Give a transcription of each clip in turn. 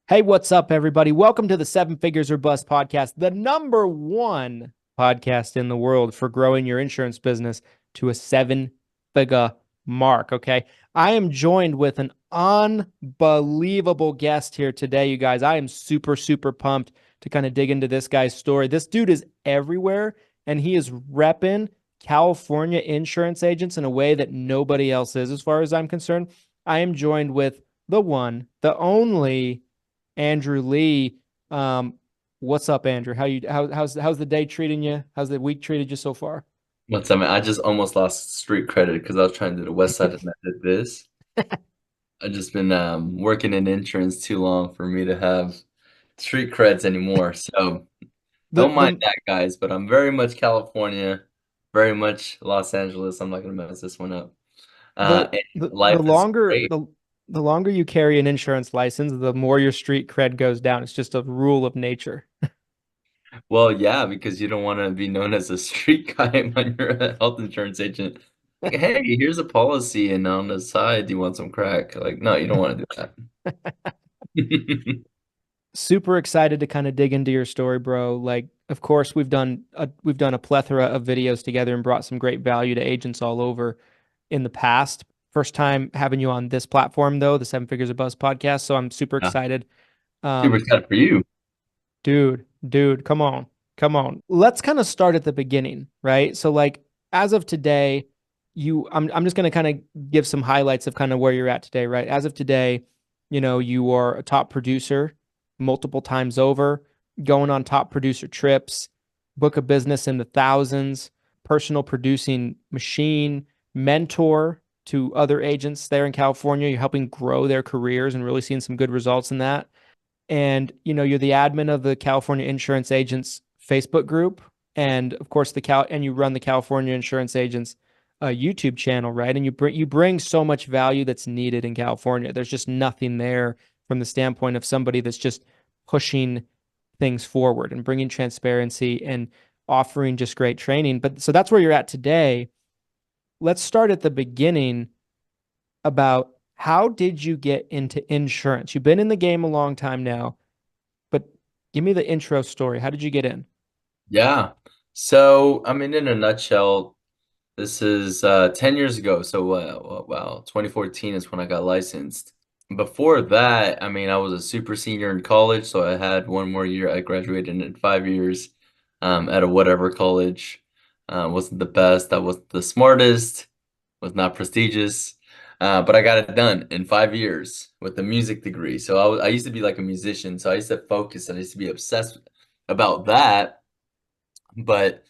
Hey, what's up, everybody? Welcome to the Seven Figures or Bust podcast, the number one podcast in the world for growing your insurance business to a seven-figure mark. Okay. I am joined with an unbelievable guest here today, you guys. I am super, super pumped to kind of dig into this guy's story. This dude is everywhere, and he is repping California insurance agents in a way that nobody else is, as far as I'm concerned. I am joined with the one, the only Andrew Lee. What's up, Andrew? How's the day treating you? How's the week treated you so far? What's up, man? I just almost lost street credit because I was trying to do the West Side and I did this. I've just been working in insurance too long for me to have street creds anymore. So The don't mind the that, guys. But I'm very much California, very much Los Angeles. I'm not gonna mess this one up. the And the life is longer great. the longer you carry an insurance license, the more your street cred goes down. It's just a rule of nature. Well, yeah, because you don't want to be known as a street guy when you're a health insurance agent. Like, hey, here's a policy, and on the side, do you want some crack? Like, no, you don't want to do that. Super excited to kind of dig into your story, bro. Like, of course, we've done a plethora of videos together and brought some great value to agents all over in the past. First time having you on this platform, though, the Seven Figures of Buzz podcast. So I'm super Yeah, excited. super Um, excited for you. dude, come on, come on. Let's kind of start at the beginning, right? So, like, as of today, I'm just gonna kind of give some highlights of kind of where you're at today, right? As of today, you are a top producer multiple times over, going on top producer trips, book of business in the thousands, personal producing machine, mentor to other agents there in California. You're helping grow their careers and really seeing some good results in that. And you're the admin of the California Insurance Agents Facebook group, and of course you run the California Insurance Agents YouTube channel, right? And you bring so much value that's needed in California. There's just nothing there from the standpoint of somebody that's just pushing things forward and bringing transparency and offering just great training. But so that's where you're at today. Let's start at the beginning about how did you get into insurance? You've been in the game a long time now, but give me the intro story. How did you get in? Yeah. So, I mean, in a nutshell, this is 10 years ago. So, wow, 2014 is when I got licensed. Before that, I mean, I was a super senior in college, so I had one more year. I graduated in 5 years at a whatever college. Wasn't the best, I wasn't the smartest, was not prestigious, but I got it done in 5 years with a music degree. So I used to be like a musician, so I used to focus and I used to be obsessed about that. But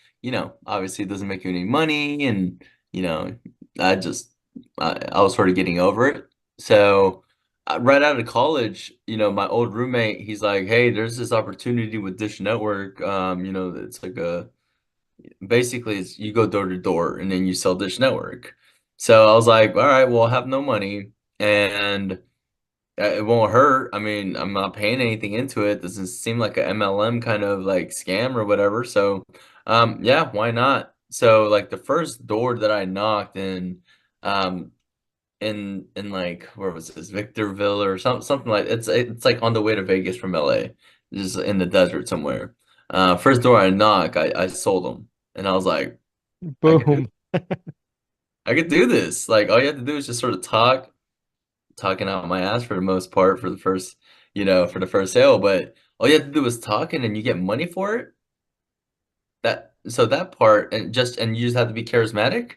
obviously it doesn't make you any money, and you know, I just I was sort of getting over it. So right out of college, my old roommate, he's like, "Hey, there's this opportunity with Dish Network. It's like a basically it's you go door to door and then you sell Dish Network." So I was like, "All right, well, I have no money and it won't hurt. I mean, I'm not paying anything into it. Doesn't seem like a MLM kind of like scam or whatever. So, yeah, why not?" So, like the first door that I knocked um, in like where was this, Victorville or something like it's like on the way to Vegas from LA, just in the desert somewhere. First door I knock, I sold them, and I was like, I could do, Boom. I could do this. Like all you have to do is just sort of talking out my ass for the most part for the first, for the first sale. But all you have to do is talking and you get money for it. That part and you just have to be charismatic.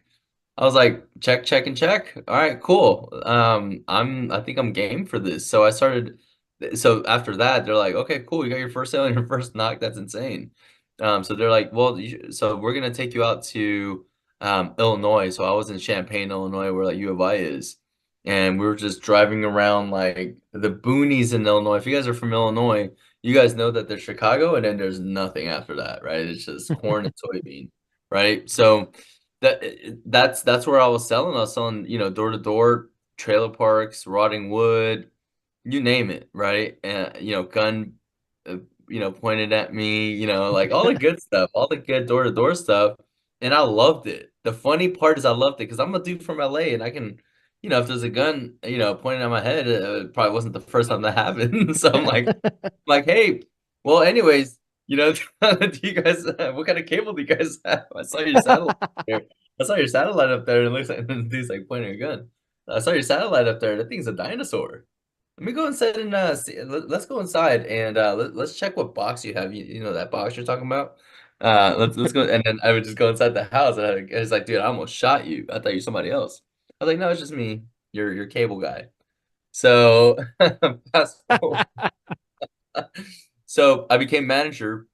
I was like, check, check, and check. All right, cool. I think I'm game for this. So I started. So after that, they're like, okay, cool. You got your first sale and your first knock. That's insane. So they're like, well, so we're gonna take you out to Illinois. So I was in Champaign, Illinois, where like U of I is, and we were just driving around like the boonies in Illinois. If you guys are from Illinois, you guys know that there's Chicago, and then there's nothing after that, right? It's just corn and soybean, right? So that's where I was selling. I was selling, door to door, trailer parks, rotting wood, you name it, right? And gun, uh, pointed at me, like all the good stuff, all the good door to door stuff, and I loved it. The funny part is I loved it because I'm a dude from LA, and I can, if there's a gun, pointing at my head, it probably wasn't the first time that happened. So I'm like, hey, well, anyways, do you guys, what kind of cable do you guys have? I saw your satellite there. I saw your satellite up there, and it looks like the dude's like pointing a gun. I saw your satellite up there. That thing's a dinosaur. Let me go inside and let's go inside and let's check what box you have. You know that box you're talking about? Let's go, and then I would just go inside the house, and I was like, dude, I almost shot you. I thought you were somebody else. I was like, no, it's just me, your cable guy. So fast forward. So I became manager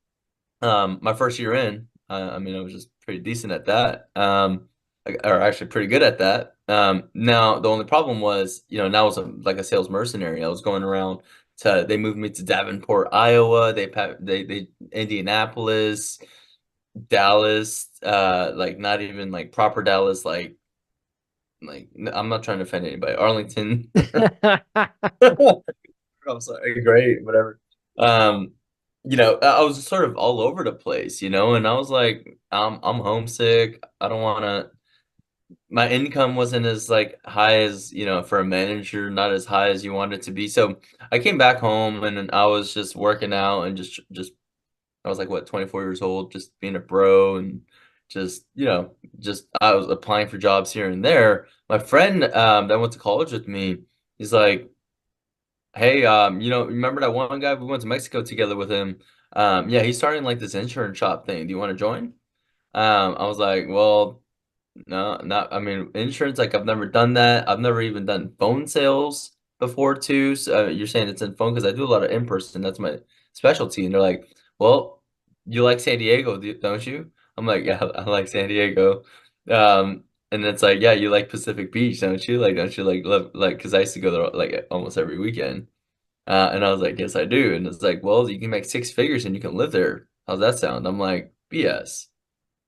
my first year in. I mean, I was just pretty decent at that. Or actually pretty good at that. Now the only problem was, now I was like a sales mercenary. I was going around they moved me to Davenport, Iowa. They Indianapolis, Dallas, like not even like proper Dallas, I'm not trying to offend anybody. Arlington. I'm sorry, great, whatever. Um, I was sort of all over the place, and I was like, I'm homesick. I don't want to. My income wasn't as like high as, for a manager, not as high as you want it to be. So I came back home and then I was just working out and just I was like, what, 24 years old, just being a bro and just I was applying for jobs here and there. My friend that went to college with me, he's like, hey, remember that one guy we went to Mexico together with him? Yeah, he's starting like this insurance shop thing. Do you want to join? I was like, well, no, not. I mean, insurance. Like, I've never done that. I've never even done phone sales before too. So you're saying it's in phone because I do a lot of in person. That's my specialty. And they're like, well, you like San Diego, don't you? I'm like, yeah, I like San Diego. And it's like, yeah, you like Pacific Beach, don't you? Like, don't you like love like? Because I used to go there like almost every weekend. And I was like, yes, I do. And it's like, well, you can make six figures and you can live there. How's that sound? I'm like, BS.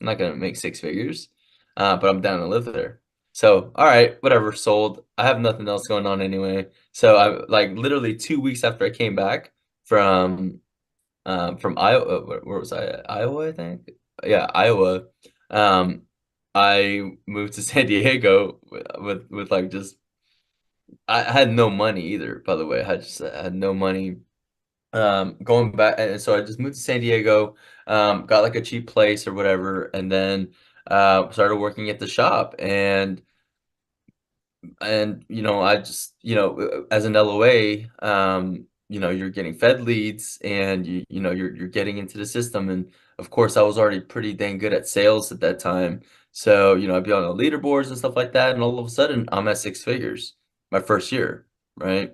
I'm not gonna make six figures, but I'm down to live there. So, all right, whatever, sold. I have nothing else going on anyway. So I like literally 2 weeks after I came back from Iowa. Where was I at? Iowa, I think. Yeah, Iowa. Um, I moved to San Diego with like just I had no money either. By the way, I had no money. Going back, and so I just moved to San Diego, got like a cheap place or whatever, and then started working at the shop. And I just as an LOA, you're getting fed leads, and you're getting into the system. And of course, I was already pretty dang good at sales at that time. So I'd be on the leaderboards and stuff like that, and all of a sudden I'm at six figures my first year, right?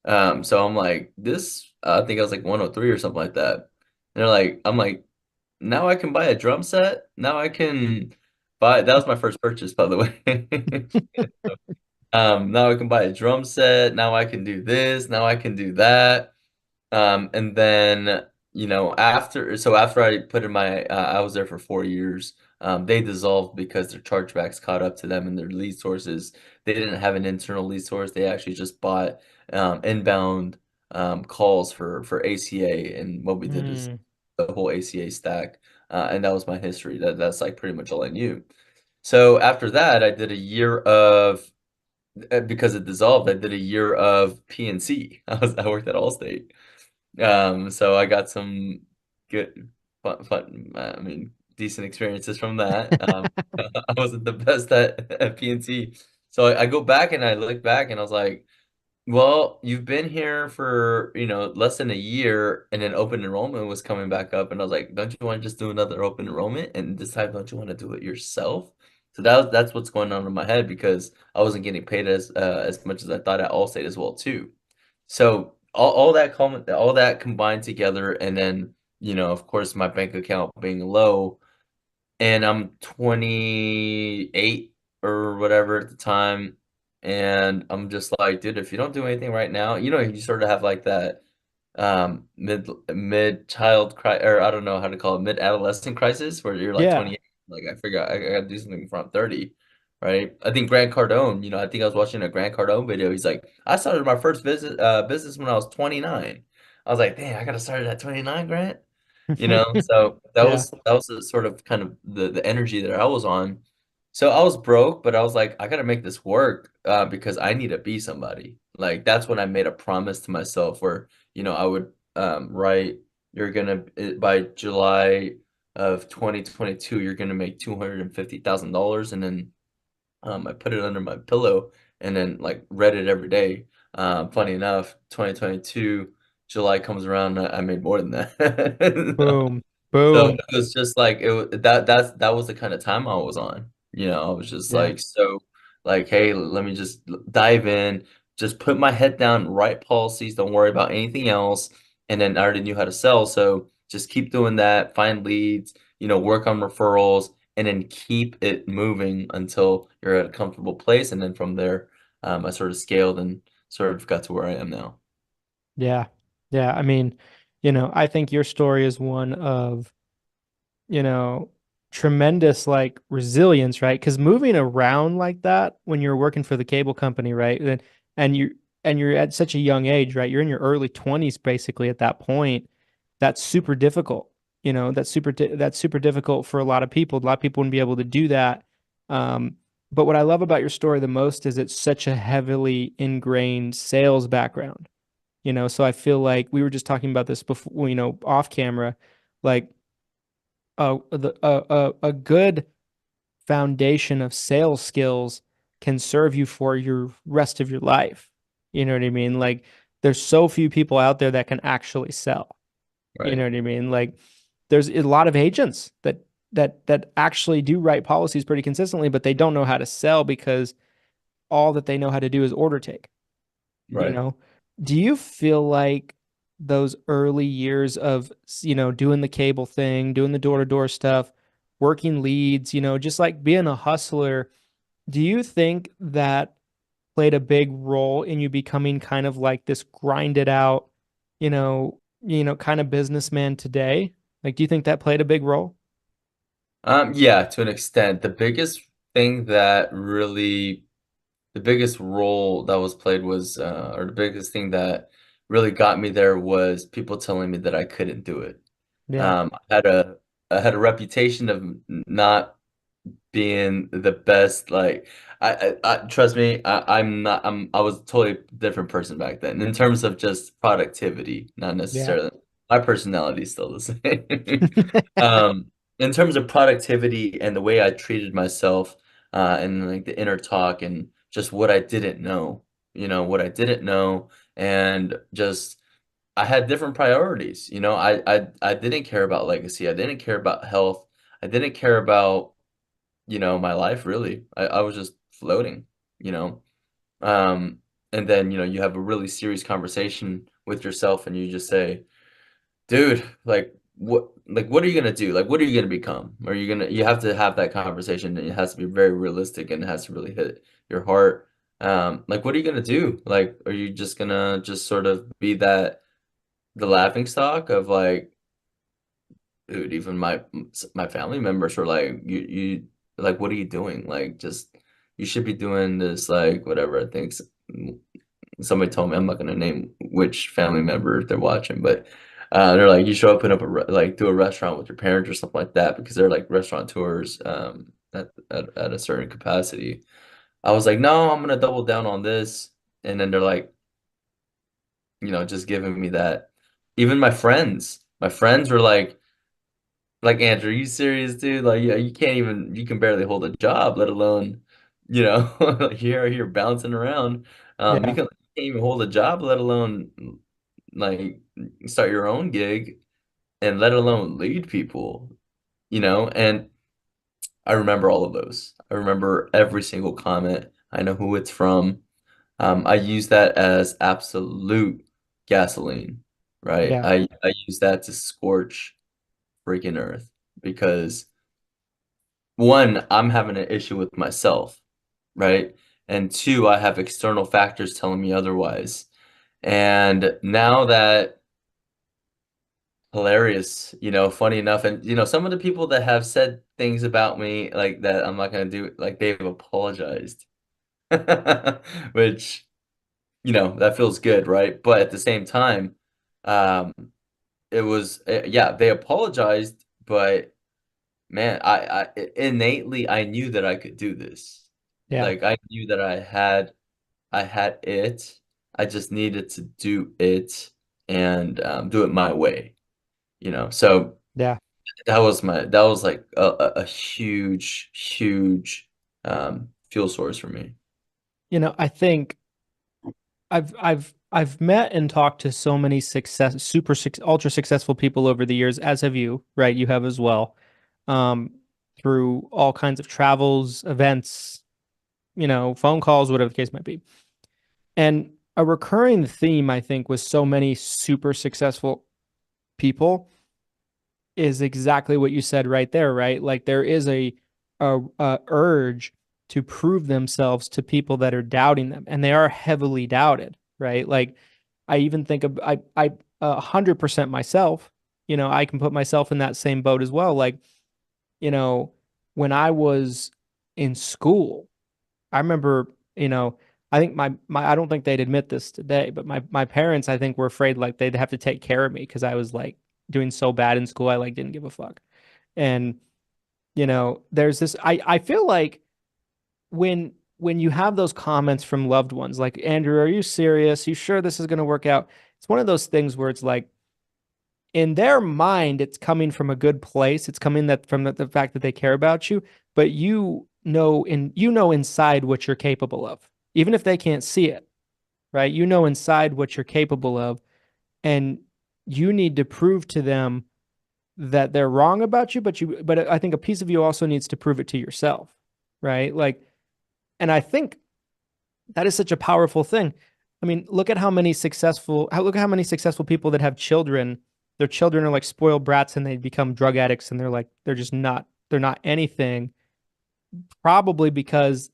So I'm like, I think I was like 103 or something like that. And I'm like, now I can buy a drum set. Now I can that was my first purchase, by the way. Now I can buy a drum set. Now I can do this. Now I can do that. And then, after I put in I was there for 4 years. They dissolved because their chargebacks caught up to them and their lead sources. They didn't have an internal lead source. They actually just bought inbound calls for ACA. And what we did is Mm. the whole ACA stack. And that was my history. That's like pretty much all I knew. So after that, I did a year of because it dissolved, I did a year of PNC. I worked at Allstate. So I got some good, I mean, decent experiences from that. I wasn't the best at PNC. So I go back and I look back and I was like, well, you've been here for, less than a year, and then open enrollment was coming back up, and I was like, don't you want to just do another open enrollment? And this time, don't you want to do it yourself? So that's what's going on in my head because I wasn't getting paid as much as I thought at Allstate as well too. So all that combined together, and then of course, my bank account being low, and I'm 28 or whatever at the time. And I'm just like, dude, if you don't do anything right now, you sort of have like that mid child cry, or I don't know how to call it, mid adolescent crisis where you're like Yeah. 28, like I figure I gotta do something before I'm 30, right? I think Grant Cardone, I think I was watching a Grant Cardone video. He's like, I started my first business when I was 29. I was like, dang, I gotta start it at 29, Grant. So that Yeah. was the sort of kind of the energy that I was on. So I was broke, but I was like, I gotta make this work because I need to be somebody. Like that's when I made a promise to myself where, I would write, you're gonna by July of 2022, you're gonna make $250,000, and then I put it under my pillow and then like read it every day. Funny enough, 2022 July comes around, I made more than that. Boom. So Boom. it was just like that was the kind of time I was on. I was just Yeah. like so like, hey, let me just dive in, just put my head down, write policies, don't worry about anything else. And then I already knew how to sell, so just keep doing that, find leads, work on referrals, and then keep it moving until you're at a comfortable place. And then from there, I sort of scaled and sort of got to where I am now. Yeah. Yeah. I mean, I think your story is one of, you know, tremendous like resilience, right? Because moving around like that when you're working for the cable company, right? And you and you're at such a young age, right? You're in your early 20s basically at that point. That's super difficult. That's super difficult for a lot of people. A lot of people wouldn't be able to do that. Um, but what I love about your story the most is it's such a heavily ingrained sales background. So I feel like we were just talking about this before, off camera, like a good foundation of sales skills can serve you for your rest of your life. You know what I mean? Like there's so few people out there that can actually sell. You know Right. what I mean? Like there's a lot of agents that actually do write policies pretty consistently, but they don't know how to sell because all that they know how to do is order take you Right. know do you feel like those early years of doing the cable thing, doing the door-to-door stuff, working leads, just like being a hustler, do you think that played a big role in you becoming kind of like this grinded out, kind of businessman today? Like, do you think that played a big role? Yeah, to an extent. Thing that really, the biggest role that was played was, or the biggest thing that really got me there was people telling me that I couldn't do it. Yeah. Um, I had a, I had a reputation of not being the best. Like, I trust me, I was a totally different person back then in terms of just productivity, not Yeah. necessarily. My personality is still the same. In terms of productivity and the way I treated myself, and like the inner talk and just what I didn't know, what I didn't know, and just I had different priorities. I didn't care about legacy. I didn't care about health. I didn't care about my life really. I was just floating, you know. Um, and then, you have a really serious conversation with yourself and you just say, dude, like what are you gonna do? Like what are you gonna become? You have to have that conversation and it has to be very realistic and it has to really hit your heart. Like what are you gonna do? Like, are you just gonna just sort of be the laughing stock of like, dude, even my family members were like, you like, what are you doing? Like, just you should be doing this, like, whatever. I think somebody told me, I'm not gonna name which family member they're watching, but they're like, you should open up like do a restaurant with your parents or something like that because they're like restaurateurs at a certain capacity. I was like, no, I'm gonna double down on this, and then they're like, just giving me that. Even my friends were like, Andrew, are you serious, dude? Like, yeah, you can barely hold a job, let alone, like you're bouncing around. Yeah. You can't even hold a job, let alone like start your own gig and let alone lead people. And I remember all of those. I remember every single comment. I know who it's from. I use that as absolute gasoline, right? Yeah. I use that to scorch freaking earth because one, I'm having an issue with myself, right? And two, I have external factors telling me otherwise. And now that hilarious, funny enough, and some of the people that have said things about me like that I'm not gonna do, like they've apologized, which that feels good, right? But at the same time, um, it was yeah, they apologized, but man, I innately I knew that I could do this. Yeah. Like I knew that I had it. I just needed to do it and do it my way, you know. So Yeah. that was like a huge, huge fuel source for me. I think I've met and talked to so many ultra successful people over the years, as have you, right? You have as well, um, through all kinds of travels, events, phone calls, whatever the case might be. And a recurring theme, I think, with so many super successful people is exactly what you said right there, right? Like there is a urge to prove themselves to people that are doubting them, and they are heavily doubted, right? Like I even think of I 100% myself. I can put myself in that same boat as well. Like you know, when I was in school, I remember, I think my I don't think they'd admit this today, but my parents I think were afraid like they'd have to take care of me because I was like doing so bad in school I like didn't give a fuck. And there's this I feel like when you have those comments from loved ones like Andrew, are you serious? You sure this is going to work out? It's one of those things where it's like in their mind, it's coming from a good place. It's coming that from the fact that they care about you, but you know inside what you're capable of, even if they can't see it, right? You know inside what you're capable of, and you need to prove to them that they're wrong about you, but I think a piece of you also needs to prove it to yourself, right? Like, and I think that is such a powerful thing. I mean, look at how many successful people that have children. Their children are like spoiled brats and they become drug addicts and they're not anything, probably because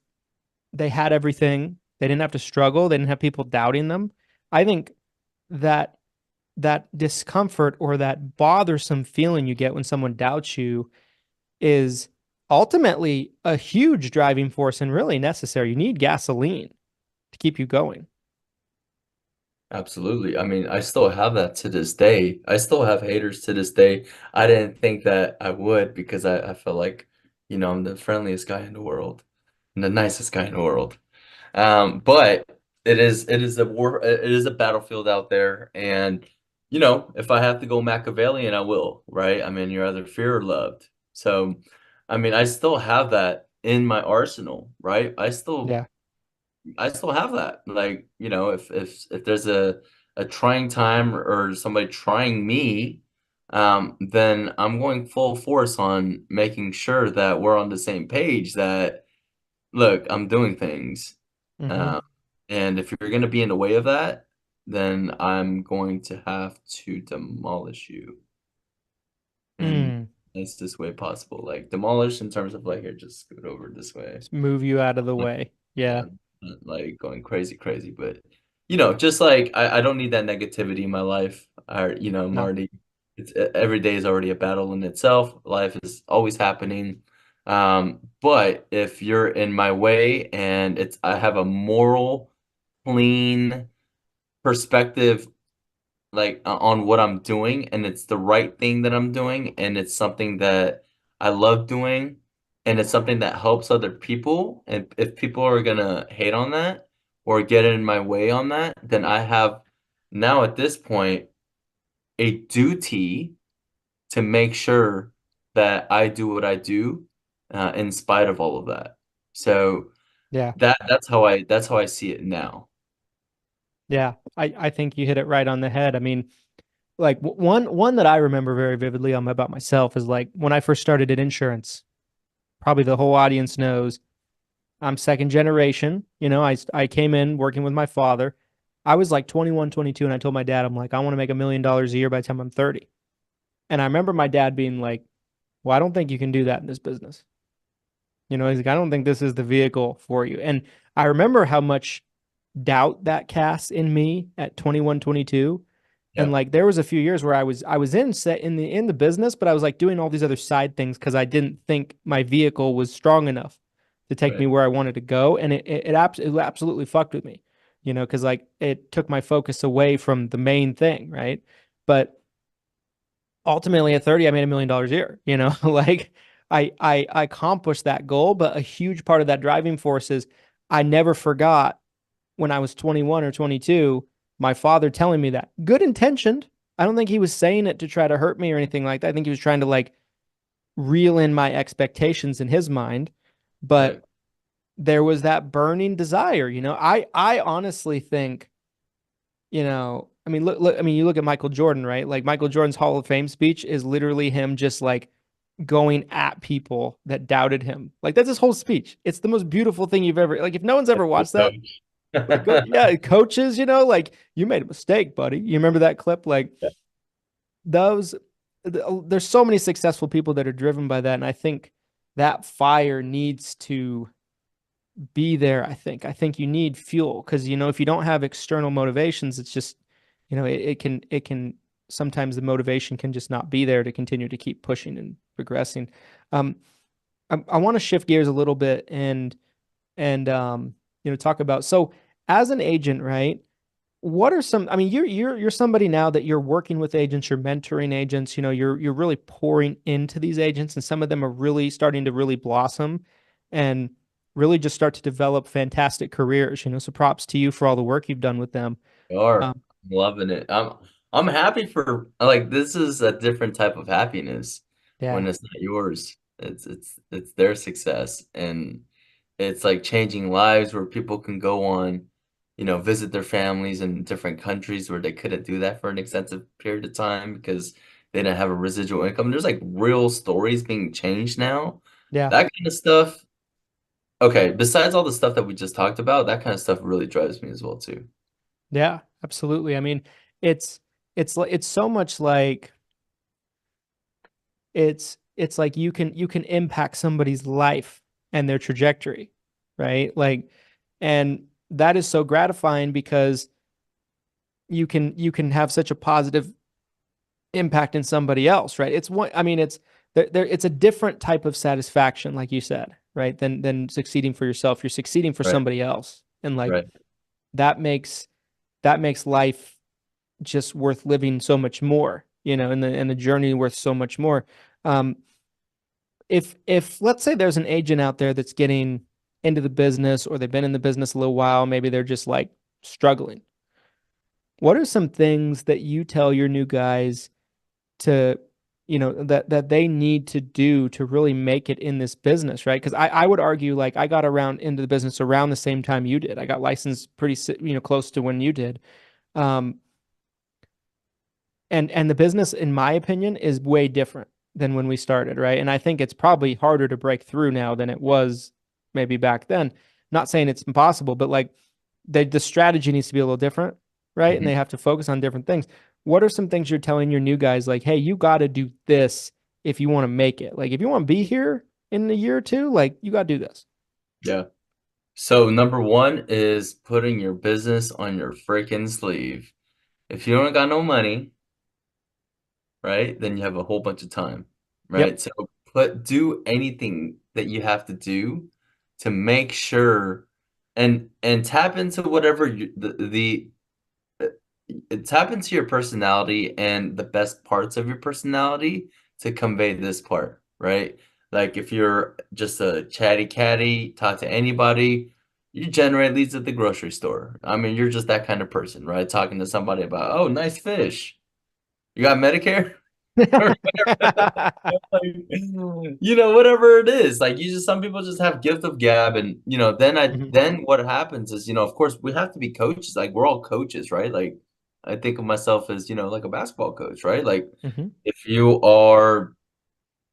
they had everything. They didn't have to struggle. They didn't have people doubting them. I think that that discomfort or that bothersome feeling you get when someone doubts you is ultimately a huge driving force and really necessary. You need gasoline to keep you going. Absolutely. I mean, I still have that to this day. I still have haters to this day. I didn't think that I would because I felt like, I'm the friendliest guy in the world and the nicest guy in the world. But it is a war, it is a battlefield out there, and if I have to go Machiavellian, I will, right? I mean, you're either fear or loved. So, I mean, I still have that in my arsenal, right? Yeah. I still have that. Like, if there's a trying time or somebody trying me, then I'm going full force on making sure that we're on the same page, that look, I'm doing things. Mm-hmm. Um, and if you're going to be in the way of that, then I'm going to have to demolish you in Mm. the nicest way possible. Like demolish in terms of like, here, just scoot over this way. Just move you out of the way. Yeah, Yeah. not like going crazy, crazy, but just like I don't need that negativity in my life. I'm No. already every day is already a battle in itself. Life is always happening. But if you're in my way and I have a moral, clean perspective like on what I'm doing, and it's the right thing that I'm doing, and it's something that I love doing, and it's something that helps other people, and if people are gonna hate on that or get in my way on that, then I have now at this point a duty to make sure that I do what I do in spite of all of that. So Yeah. that's how I see it now. Yeah. I think you hit it right on the head. I mean, like one that I remember very vividly about myself is like when I first started in insurance, probably the whole audience knows I'm second generation. I came in working with my father. I was like 21, 22, and I told my dad, I'm like, I want to make $1 million a year by the time I'm 30. And I remember my dad being like, well, I don't think you can do that in this business. He's like, I don't think this is the vehicle for you. And I remember how much doubt that casts in me at 21, 22. And Yeah, like there was a few years where I was in the business, but I was like doing all these other side things because I didn't think my vehicle was strong enough to take me right. where I wanted to go. And it absolutely fucked with me, because like it took my focus away from the main thing, right? But ultimately at 30, I made $1 million a year, like I accomplished that goal, but a huge part of that driving force is I never forgot when I was 21 or 22, my father telling me that. Good intentioned. I don't think he was saying it to try to hurt me or anything like that. I think he was trying to like reel in my expectations in his mind, Right. but there was that burning desire, I honestly think, I mean, I mean, you look at Michael Jordan, right? Like Michael Jordan's Hall of Fame speech is literally him just like going at people that doubted him. Like that's his whole speech. It's the most beautiful thing you've ever, like if no one's ever watched that, Coach. like go, yeah, coaches, like you made a mistake, buddy. You remember that clip? Like those, there's so many successful people that are driven by that. And I think that fire needs to be there. I think you need fuel because, if you don't have external motivations, it's just, it can sometimes the motivation can just not be there to continue to keep pushing and progressing. Um, I want to shift gears a little bit and talk about, so as an agent, right? What are some, I mean, you're somebody now that you're working with agents, you're mentoring agents, you're really pouring into these agents, and some of them are really starting to really blossom and really just start to develop fantastic careers, so props to you for all the work you've done with them. Are Um, loving it. I'm happy for like this is a different type of happiness when yeah, it's not yours. It's their success and it's like changing lives where people can go on, visit their families in different countries where they couldn't do that for an extensive period of time because they didn't have a residual income. There's like real stories being changed now. yeah, That kind of stuff. Okay, besides all the stuff that we just talked about, that kind of stuff really drives me as well too. yeah, absolutely. I mean, it's it's so much like it's like you can impact somebody's life and their trajectory, right? Like, and that is so gratifying because you can have such a positive impact in somebody else, right? It's one, I mean, it's a different type of satisfaction, like you said, right? Than succeeding for yourself. You're succeeding for Right, somebody else, and like right. that makes life just worth living so much more, and the journey worth so much more. Um, if let's say there's an agent out there that's getting into the business, or they've been in the business a little while, maybe they're just like struggling. What are some things that you tell your new guys to, that they need to do to really make it in this business, right? Because I would argue, like, I got around into the business around the same time you did. I got licensed pretty close to when you did. Um, and the business, in my opinion, is way different than when we started, right? And I think it's probably harder to break through now than it was maybe back then. Not saying it's impossible, but like the strategy needs to be a little different, right? And Mhm. they have to focus on different things. What are some things you're telling your new guys, like, hey, you got to do this if you want to make it? Like, if you want to be here in a year or two, like, you got to do this. Yeah. So number one is putting your business on your freaking sleeve. If you don't got no money, right, then you have a whole bunch of time, Yep. right? So do anything that you have to do to make sure and tap into whatever tap into your personality and the best parts of your personality to convey this part, right? Like if you're just a chatty catty, talk to anybody, you generate leads at the grocery store. I mean, you're just that kind of person, right? Talking to somebody about, oh, nice fish. You got Medicare? Or whatever. Like, whatever it is. Like you just some people just have gift of gab and Mhm. then what happens is, of course we have to be coaches. Like we're all coaches, right? Like I think of myself as, like a basketball coach, right? Like Mhm. if you are,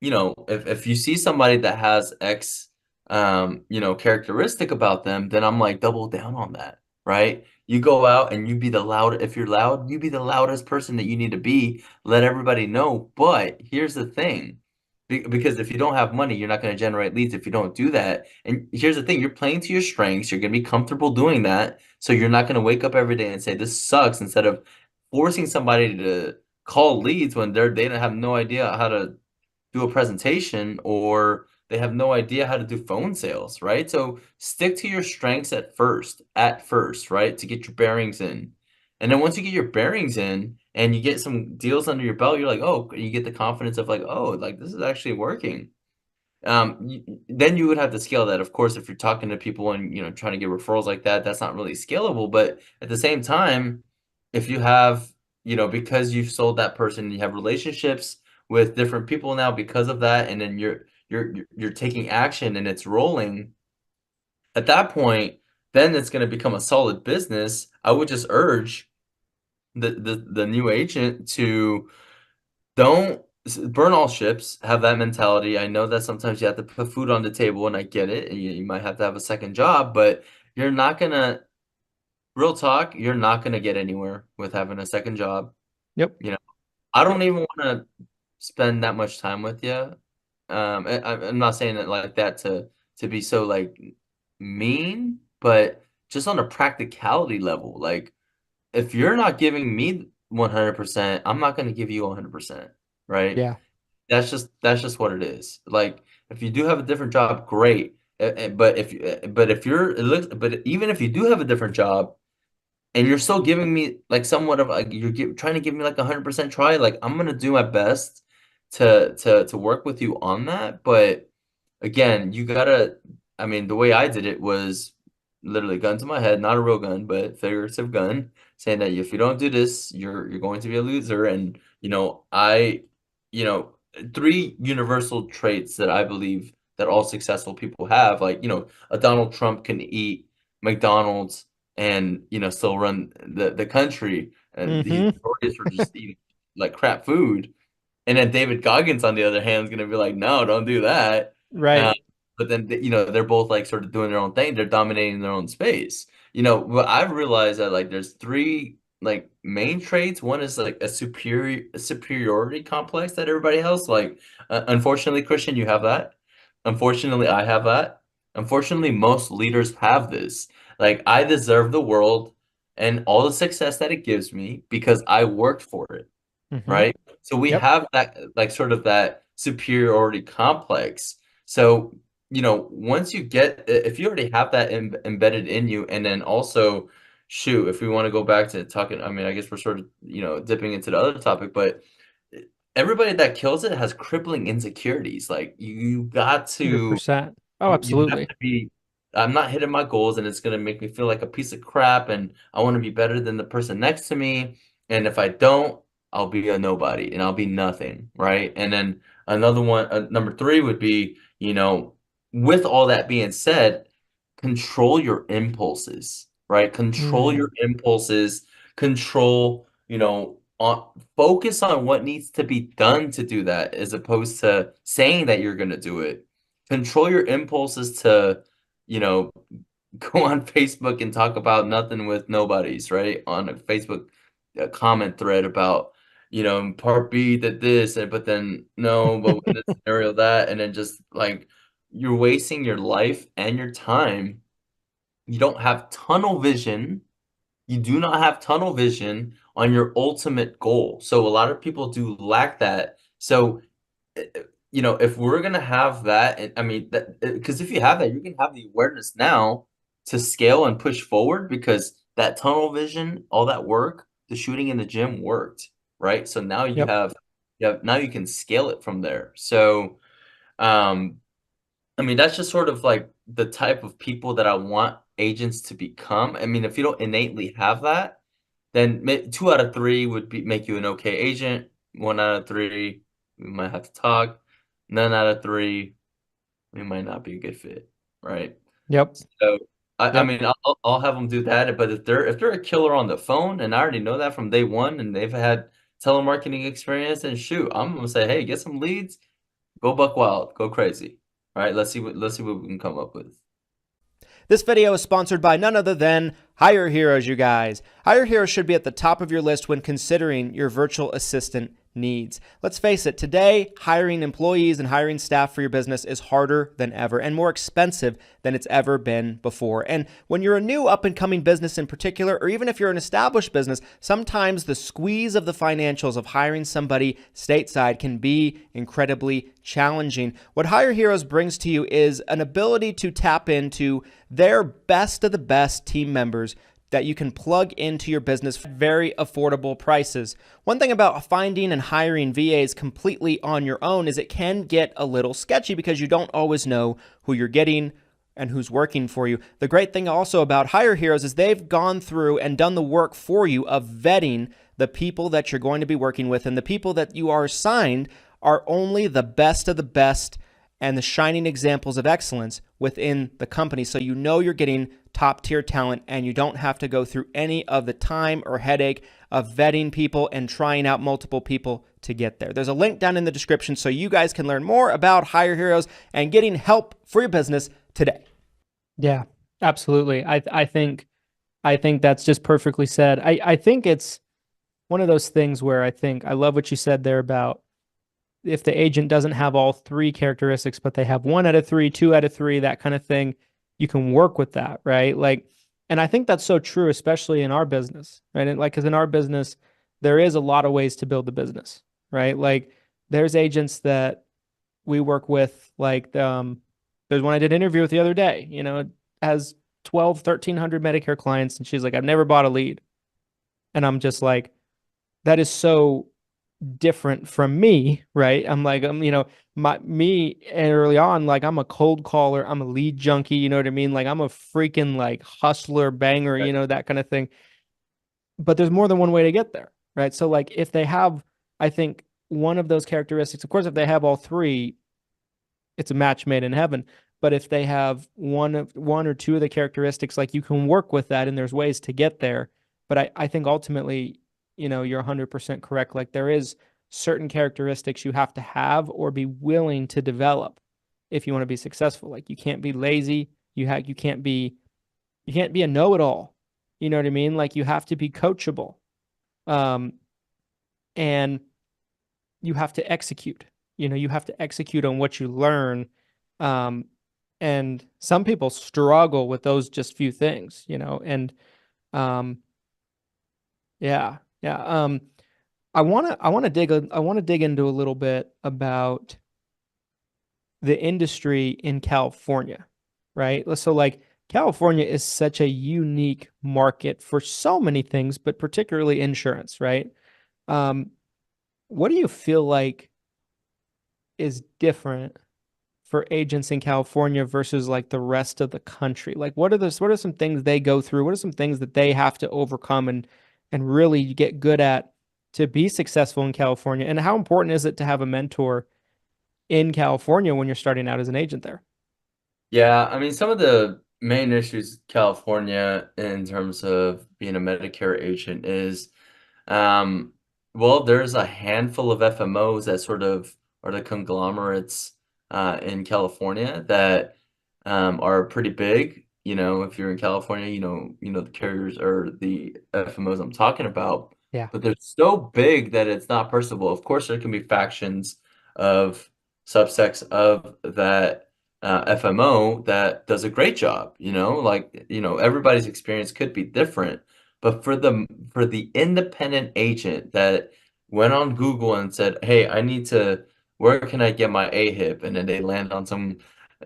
if you see somebody that has X characteristic about them, then I'm like double down on that, right? You go out and you be the loud if you're loud, you be the loudest person that you need to be, let everybody know. But here's the thing. Because if you don't have money, you're not going to generate leads if you don't do that. And here's the thing, you're playing to your strengths, you're going to be comfortable doing that. So you're not going to wake up every day and say this sucks instead of forcing somebody to call leads when they don't have no idea how to do a presentation or they have no idea how to do phone sales, right? So stick to your strengths at first, right? To get your bearings in. And then once you get your bearings in and you get some deals under your belt, you're like, oh, you get the confidence of like, oh, like this is actually working. Then you would have to scale that. Of course, if you're talking to people and trying to get referrals like that, that's not really scalable. But at the same time, if you have, because you've sold that person, you have relationships with different people now because of that, and then you're taking action and it's rolling. At that point, then it's going to become a solid business. I would just urge the new agent to don't burn all ships, have that mentality. I know that sometimes you have to put food on the table, and I get it. And you might have to have a second job, but you're not gonna, real talk, you're not gonna get anywhere with having a second job. Yep. I don't even want to spend that much time with you. I'm not saying it like that to be so like mean, but just on a practicality level, like if you're not giving me 100%, I'm not going to give you 100%, right? Yeah. That's just what it is. Like if you do have a different job, great. But even if you do have a different job and you're still giving me like somewhat of like trying to give me like 100% try, like I'm gonna do my best to work with you on that. But again, you gotta, I mean, the way I did it was literally gun to my head, not a real gun, but figurative gun, saying that if you don't do this, you're going to be a loser. And you know, three universal traits that I believe that all successful people have, like, a Donald Trump can eat McDonald's and still run the country, and he's Mm-hmm. notorious for just eating like crap food. And then David Goggins, on the other hand, is going to be like, no, don't do that. Uh, Right. but then, they're both like sort of doing their own thing. They're dominating their own space. But I've realized that like there's three like main traits. One is like a superiority complex that everybody else like. Unfortunately, Christian, you have that. Unfortunately, I have that. Unfortunately, most leaders have this. Like I deserve the world and all the success that it gives me because I worked for it, Mm-hmm. right? So we Yep. have that like sort of that superiority complex. So, once you get, if you already have that embedded in you, and then also, shoot, if we want to go back to talking, I mean, I guess we're sort of, dipping into the other topic, but everybody that kills it has crippling insecurities. Like you got to 100%. Oh, you have absolutely. to be, I'm not hitting my goals and it's going to make me feel like a piece of crap and I want to be better than the person next to me. And if I don't, I'll be a nobody and I'll be nothing, right? And then another one, number three would be, with all that being said, control your impulses, right? Control your Mm. impulses, control, focus on what needs to be done to do that as opposed to saying that you're going to do it. Control your impulses to, you know, go on Facebook and talk about nothing with nobodies, right? On a Facebook comment thread about, part B that this, but then no, but in this scenario that, and then just like you're wasting your life and your time. You don't have tunnel vision. You do not have tunnel vision on your ultimate goal. So a lot of people do lack that. So if we're gonna have that, and I mean that because if you have that, you can have the awareness now to scale and push forward because that tunnel vision, all that work, the shooting in the gym worked, right? So now Yep. now you can scale it from there. So um I mean that's just sort of like the type of people that I want agents to become. I mean, if you don't innately have that, then two out of three would make you an okay agent. One out of three, we might have to talk. None out of three, we might not be a good fit, right? Yep. So I Yep. mean, I'll have them do that. But if they're a killer on the phone, and I already know that from day one, and they've had telemarketing experience, then shoot, I'm gonna say, hey, get some leads, go buck wild, go crazy. All right, let's see what we can come up with. This video is sponsored by none other than Hire Heroes, you guys. Hire Heroes should be at the top of your list when considering your virtual assistant needs. Let's face it, today, hiring employees and hiring staff for your business is harder than ever and more expensive than it's ever been before. And when you're a new up-and-coming business in particular, or even if you're an established business, sometimes the squeeze of the financials of hiring somebody stateside can be incredibly challenging. What Hire Heroes brings to you is an ability to tap into their best of the best team members that you can plug into your business at very affordable prices. One thing about finding and hiring VAs completely on your own is it can get a little sketchy because you don't always know who you're getting and who's working for you. The great thing also about Hire Heroes is they've gone through and done the work for you of vetting the people that you're going to be working with, and the people that you are assigned are only the best of the best and the shining examples of excellence within the company. So you know you're getting top tier talent and you don't have to go through any of the time or headache of vetting people and trying out multiple people to get there. There's a link down in the description so you guys can learn more about Hire Heroes and getting help for your business today. Yeah, absolutely. I think that's just perfectly said. I think it's one of those things where I love what you said there about if the agent doesn't have all three characteristics, but they have 1 out of 3, 2 out of 3, that kind of thing, you can work with that, right? Like, and I think that's so true, especially in our business, right? And like, because in our business, there is a lot of ways to build the business, right? Like, there's agents that we work with, like, there's one I did an interview with the other day, has 1,300 Medicare clients, and she's like, I've never bought a lead. And I'm just like, that is so different from me, right? I'm like, me early on, like I'm a cold caller, I'm a lead junkie, you know what I mean? Like I'm a freaking like hustler, banger, that kind of thing. But there's more than one way to get there, right? So like if they have, I think one of those characteristics, of course, if they have all three, it's a match made in heaven. But if they have one or two of the characteristics, like you can work with that and there's ways to get there. But I think ultimately, you're 100% correct. Like there is certain characteristics you have to have or be willing to develop if you want to be successful. Like you can't be lazy. You can't be a know-it-all. You know what I mean? Like you have to be coachable. And you have to execute. You have to execute on what you learn. And some people struggle with those just few things, and yeah. I want to dig into a little bit about the industry in California, right? So like California is such a unique market for so many things, but particularly insurance, right? What do you feel like is different for agents in California versus like the rest of the country? Like what are some things they go through? What are some things that they have to overcome and really get good at to be successful in California? And how important is it to have a mentor in California when you're starting out as an agent there? Yeah, I mean, some of the main issues California in terms of being a Medicare agent is, well, there's a handful of FMOs that sort of are the conglomerates in California that are pretty big. If you're in California, the carriers or the FMOs I'm talking about. Yeah. But they're so big that it's not personable. Of course, there can be factions of subsects of that FMO that does a great job. Everybody's experience could be different. But for the independent agent that went on Google and said, "Hey, where can I get my AHIP?" And then they land on some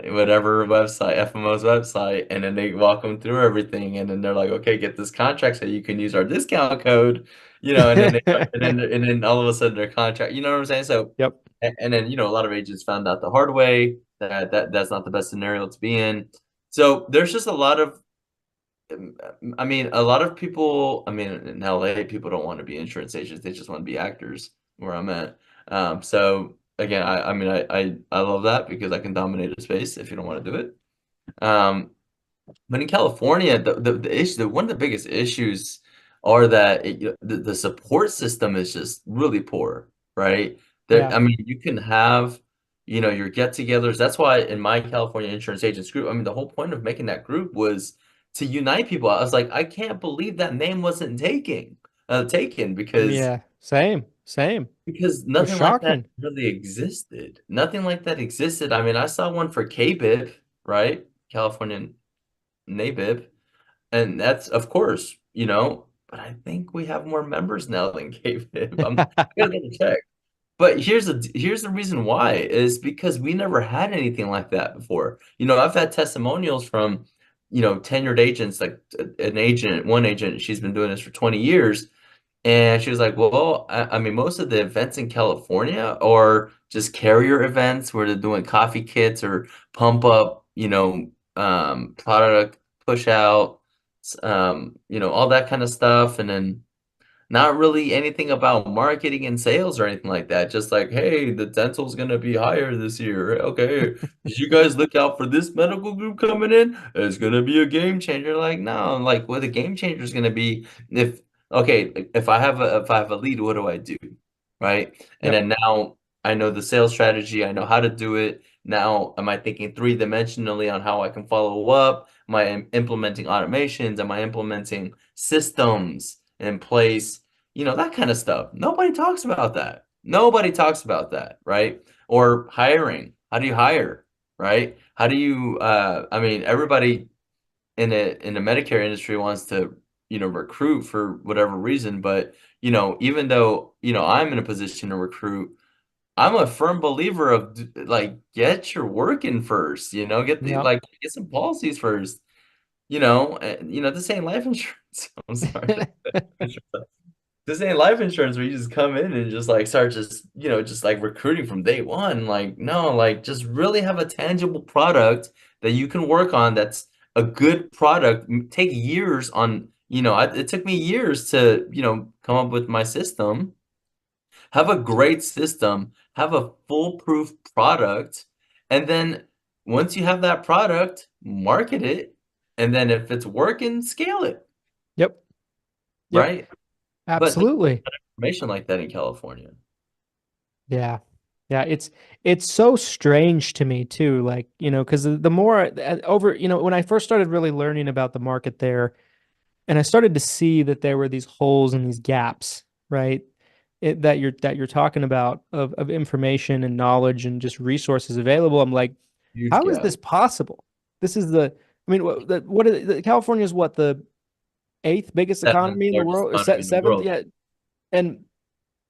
whatever website, FMO's website, and then they walk them through everything, and then they're like, "Okay, get this contract so you can use our discount code," and then and then all of a sudden their contract, you know what I'm saying? So, Yep. and then a lot of agents found out the hard way that that's not the best scenario to be in. So there's just a lot of a lot of people, in LA, people don't want to be insurance agents. They just want to be actors where I'm at. So again, I love that because I can dominate a space if you don't want to do it. But in California, the issue, one of the biggest issues are that the support system is just really poor, right? Yeah. You can have, your get-togethers. That's why in my California Insurance Agents group, the whole point of making that group was to unite people. I was like, I can't believe that name wasn't taken because Yeah. Same. It was nothing like that shocking. really existed. Nothing like that existed. I saw one for KBIP, right? California NABIP, and that's of course, but I think we have more members now than KBIP. I gotta double check. But here's the reason why is because we never had anything like that before. I've had testimonials from tenured agents, like one agent, she's been doing this for 20 years. And she was like, well, I mean, most of the events in California are just carrier events where they're doing coffee kits or pump up, product push out, all that kind of stuff. And then not really anything about marketing and sales or anything like that. Just like, hey, the dental's gonna be higher this year. Okay, did you guys look out for this medical group coming in? It's gonna be a game changer. Like, no, like what a game changer is gonna be if okay, if I have a lead, what do I do? Right? And Yep. then now I know the sales strategy, I know how to do it. Now, am I thinking three-dimensionally on how I can follow up? Am I implementing automations? Am I implementing systems in place? That kind of stuff. Nobody talks about that. Nobody talks about that, right? Or hiring. How do you hire, right? How do you I mean, everybody in the Medicare industry wants to, recruit for whatever reason, but even though, I'm in a position to recruit, I'm a firm believer of like get your work in first, Yep. get some policies first, and, this ain't life insurance. I'm sorry. This ain't life insurance where you just come in and just like start just like recruiting from day one. Like, no, like just really have a tangible product that you can work on that's a good product. Take years on, it took me years to, come up with my system. Have a great system, have a foolproof product, and then once you have that product, market it, and then if it's working, scale it, Yep. Yep. right? But there's Absolutely. not information like that in California. Yeah. Yeah, it's so strange to me too, like, because the more over, when I first started really learning about the market there, and I started to see that there were these holes and these gaps, right? That you're talking about of information and knowledge and just resources available. I'm like, Huge how is gap. this possible? This is I mean, what is California is what the eighth biggest Seventh economy in the largest world, or economy in the seventh? world. Yeah, and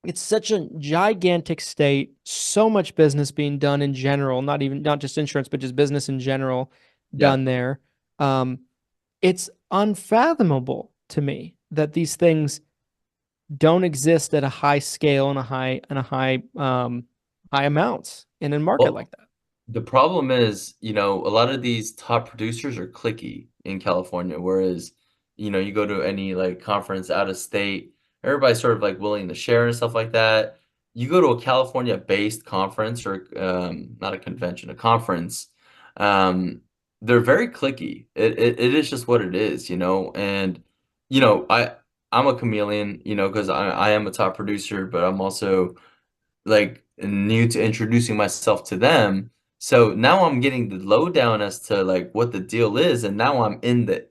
it's such a gigantic state, so much business being done in general, not just insurance, but just business in general Yeah. done there. Um, it's unfathomable to me that these things don't exist at a high scale and high amounts in a market Well, like that. the problem is, a lot of these top producers are cliquey in California, whereas, you go to any like conference out of state, everybody's sort of like willing to share and stuff like that. You go to a California-based conference or not a convention, a conference, um, they're very cliquey. It is just what it is, and you know, I I'm a chameleon, because I am a top producer, but I'm also like new to introducing myself to them. So now I'm getting the lowdown as to like what the deal is, and now I'm in the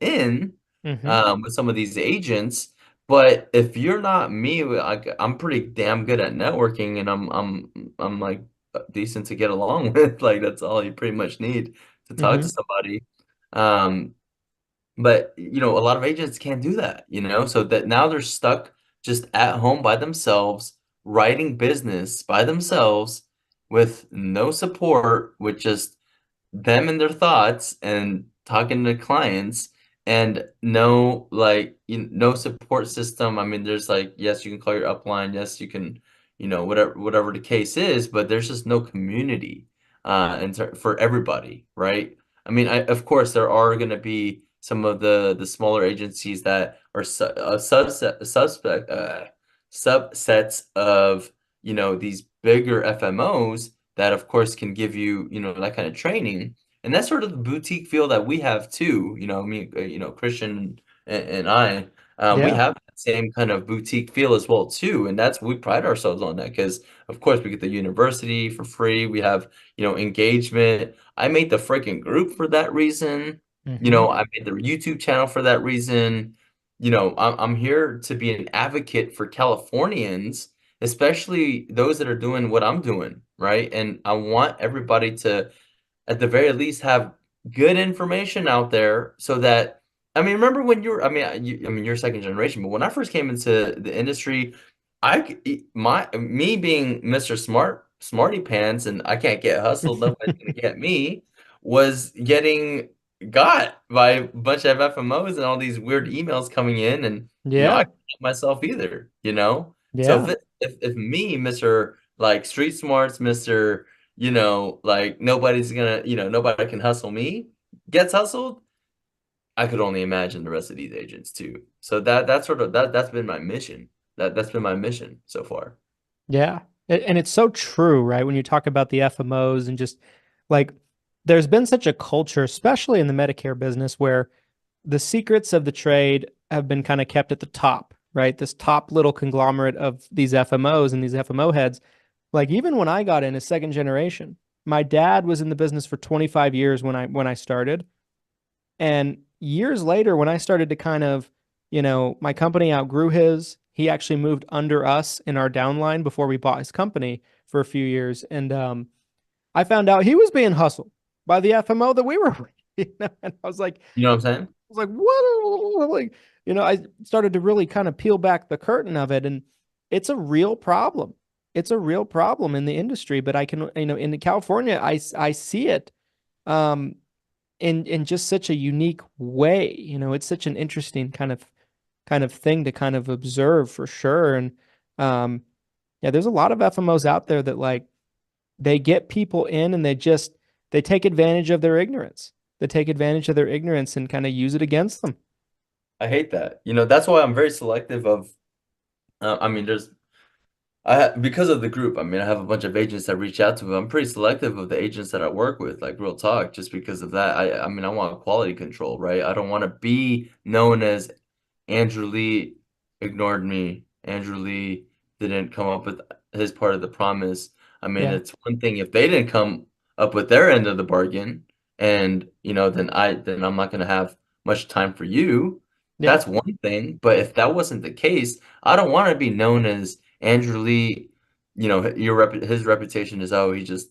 Hmm. with some of these agents. But if you're not me, like I'm pretty damn good at networking, and I'm like decent to get along with. Like that's all you pretty much need to talk to Hmm. somebody. Um, but a lot of agents can't do that, so that now they're stuck just at home by themselves, writing business by themselves with no support, with just them and their thoughts and talking to clients and no like no support system. I mean, there's like yes, you can call your upline, yes, you can, whatever the case is, but there's just no community for everybody, right? I mean, of course there are going to be some of the smaller agencies that are subsets of these bigger FMOs that of course can give you that kind of training, and that's sort of the boutique feel that we have too. Me, Christian and I, we Yeah. have that same kind of boutique feel as well too, and that's we pride ourselves on that because of course we get the university for free. We have engagement. I made the freaking group for that reason. Hmm. I made the YouTube channel for that reason. I'm here to be an advocate for Californians, especially those that are doing what I'm doing, right? And I want everybody to at the very least have good information out there so that I mean, remember when you were I mean you're second generation, but when I first came into the industry, me being Mr. Smarty Pants and I can't get hustled, nobody's gonna get me, was getting got by a bunch of FMOs and all these weird emails coming in, and I Yeah. can't help myself either. So Yeah. if me, Mr. like Street Smarts, Mr. like nobody's gonna, nobody can hustle me, gets hustled, I could only imagine the rest of these agents too. So that's sort of that's been my mission. That's been my mission so far. Yeah. And it's so true, right? When you talk about the FMOs and just like there's been such a culture, especially in the Medicare business, where the secrets of the trade have been kind of kept at the top, right? This top little conglomerate of these FMOs and these FMO heads. Like even when I got in as second generation, my dad was in the business for 25 years when I started. And years later, when I started to kind of, my company outgrew his, he actually moved under us in our downline before we bought his company for a few years. And I found out he was being hustled by the FMO that we were with, and I was like, You know what I'm saying? what? Like, I started to really kind of peel back the curtain of it. And it's a real problem. It's a real problem in the industry, but I can, in California, I see it. Um, in just such a unique way. It's such an interesting kind of thing to kind of observe for sure. And um, yeah, there's a lot of FMOs out there that like they get people in and they take advantage of their ignorance. They take advantage of their ignorance and kind of use it against them. I hate that. That's why I'm very selective of. I mean, because of the group. I mean, I have a bunch of agents that reach out to me. I'm pretty selective of the agents that I work with, like real talk, just because of that. I mean, I want quality control, right? I don't want to be known as Andrew Lee ignored me. Andrew Lee didn't come up with his part of the promise. I mean, Yeah. it's one thing if they didn't come up with their end of the bargain, and then I'm not going to have much time for you. Yeah. That's one thing. But if that wasn't the case, I don't want to be known as Andrew Lee. His reputation is, oh, he just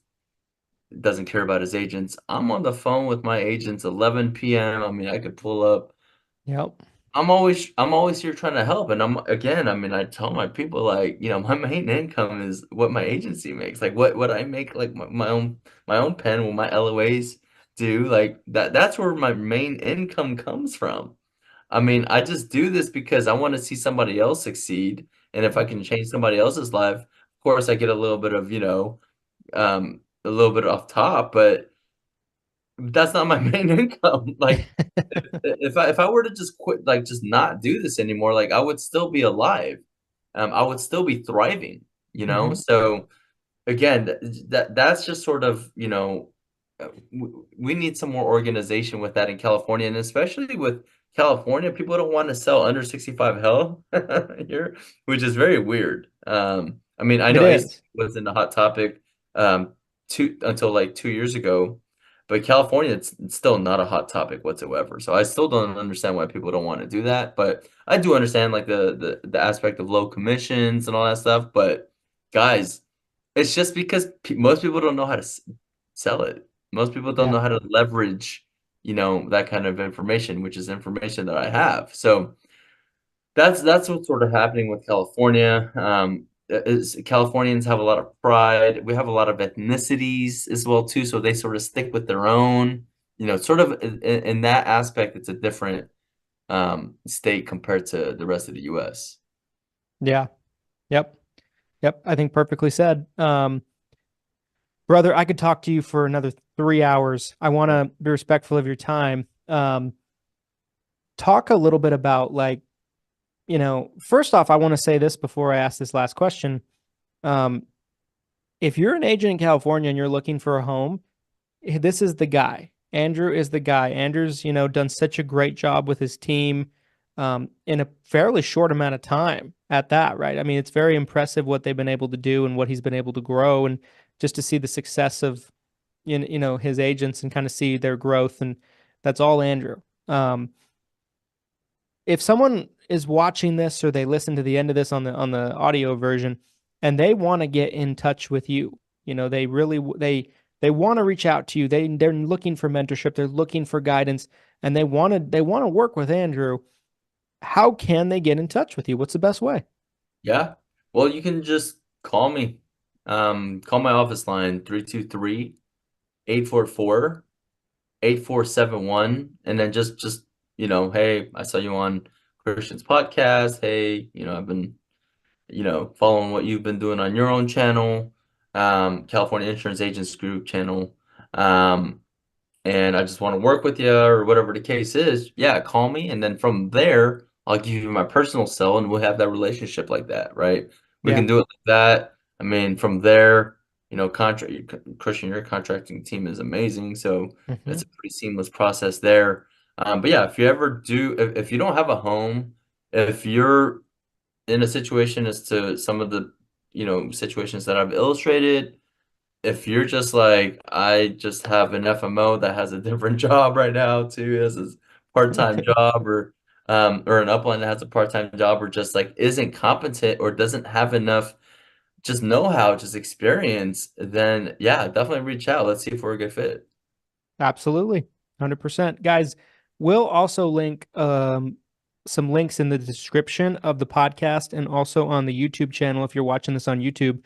doesn't care about his agents. I'm on the phone with my agents 11 p.m. I mean, I could pull up. Yep. I'm always here trying to help. And I mean, I tell my people like, my main income is what my agency makes. Like what I make, like my own pen, what my LOAs do, like that's where my main income comes from. I mean, I just do this because I want to see somebody else succeed. And if I can change somebody else's life, of course I get a little bit of, a little bit off top, but that's not my main income. Like if I were to just quit, like just not do this anymore, like I would still be alive. I would still be thriving. Hmm. So again, that's just sort of, we need some more organization with that in California, and especially with California, people don't want to sell under 65 health here, which is very weird. I mean, I It know AC is. was in the hot topic until like 2 years ago, but California, it's still not a hot topic whatsoever. So I still don't understand why people don't want to do that, but I do understand like the aspect of low commissions and all that stuff. But guys, it's just because most people don't know how to sell it. Most people don't Yeah. know how to leverage, that kind of information, which is information that I have. So that's what's sort of happening with California. Californians have a lot of pride. We have a lot of ethnicities as well too, so they sort of stick with their own. Sort of in that aspect, it's a different state compared to the rest of the U.S. Yeah. Yep. Yep. I think perfectly said. Brother, I could talk to you for another 3 hours. I want to be respectful of your time. Talk a little bit about like, first off, I want to say this before I ask this last question. Um, if you're an agent in California and you're looking for a home, this is the guy. Andrew is the guy. Andrew's, done such a great job with his team in a fairly short amount of time at that, right? I mean, it's very impressive what they've been able to do and what he's been able to grow, and just to see the success of, his agents and kind of see their growth. And that's all Andrew. Um, if someone is watching this or they listen to the end of this on the audio version and they want to get in touch with you, they really they want to reach out to you. They're looking for mentorship, they're looking for guidance, and they want to work with Andrew. How can they get in touch with you? What's the best way? Yeah. Well, you can just call me. Call my office line 323-844-8255. 8471, and then just hey, I saw you on Christian's podcast. Hey, I've been following what you've been doing on your own channel, California Insurance Agents Group channel. And I just want to work with you or whatever the case is. Yeah, call me. And then from there, I'll give you my personal cell and we'll have that relationship like that, right? We Yeah. can do it like that. I mean, from there, Christian, your contracting team is amazing. So Hmm. it's a pretty seamless process there. But yeah, if you ever if you don't have a home, if you're in a situation as to some of the, situations that I've illustrated, if you're just like, I just have an FMO that has a different job right now too, has his part-time job, or an upline that has a part-time job, or just like isn't competent or doesn't have enough just know-how, just experience, then yeah, definitely reach out. Let's see if we're a good fit. Absolutely. 100%. Guys, we'll also link some links in the description of the podcast and also on the YouTube channel if you're watching this on YouTube,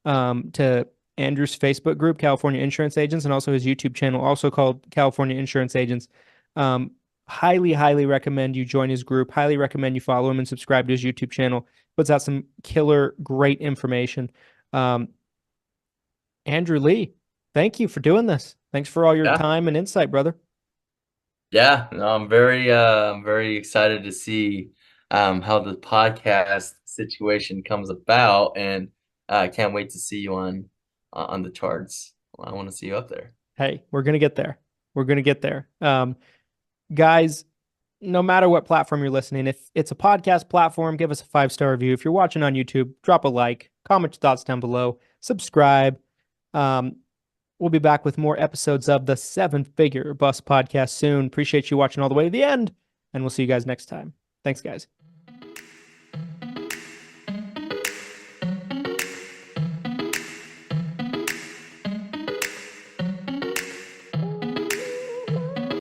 to Andrew's Facebook group, California Insurance Agents, and also his YouTube channel, also called California Insurance Agents. Um, highly, highly recommend you join his group. Highly recommend you follow him and subscribe to his YouTube channel. Puts out some killer, great information. Um, Andrew Lee, thank you for doing this. Thanks for all your Yeah. time and insight, brother. Yeah, no, I'm very excited to see how the podcast situation comes about, and I can't wait to see you on the charts. I want to see you up there. Hey, we're gonna get there. We're gonna get there. Guys, no matter what platform you're listening, if it's a podcast platform, give us a 5-star review. If you're watching on YouTube, drop a like, comment your thoughts down below, subscribe. Um, we'll be back with more episodes of the Seven Figure Bus Podcast soon. Appreciate you watching all the way to the end, and we'll see you guys next time. Thanks, guys.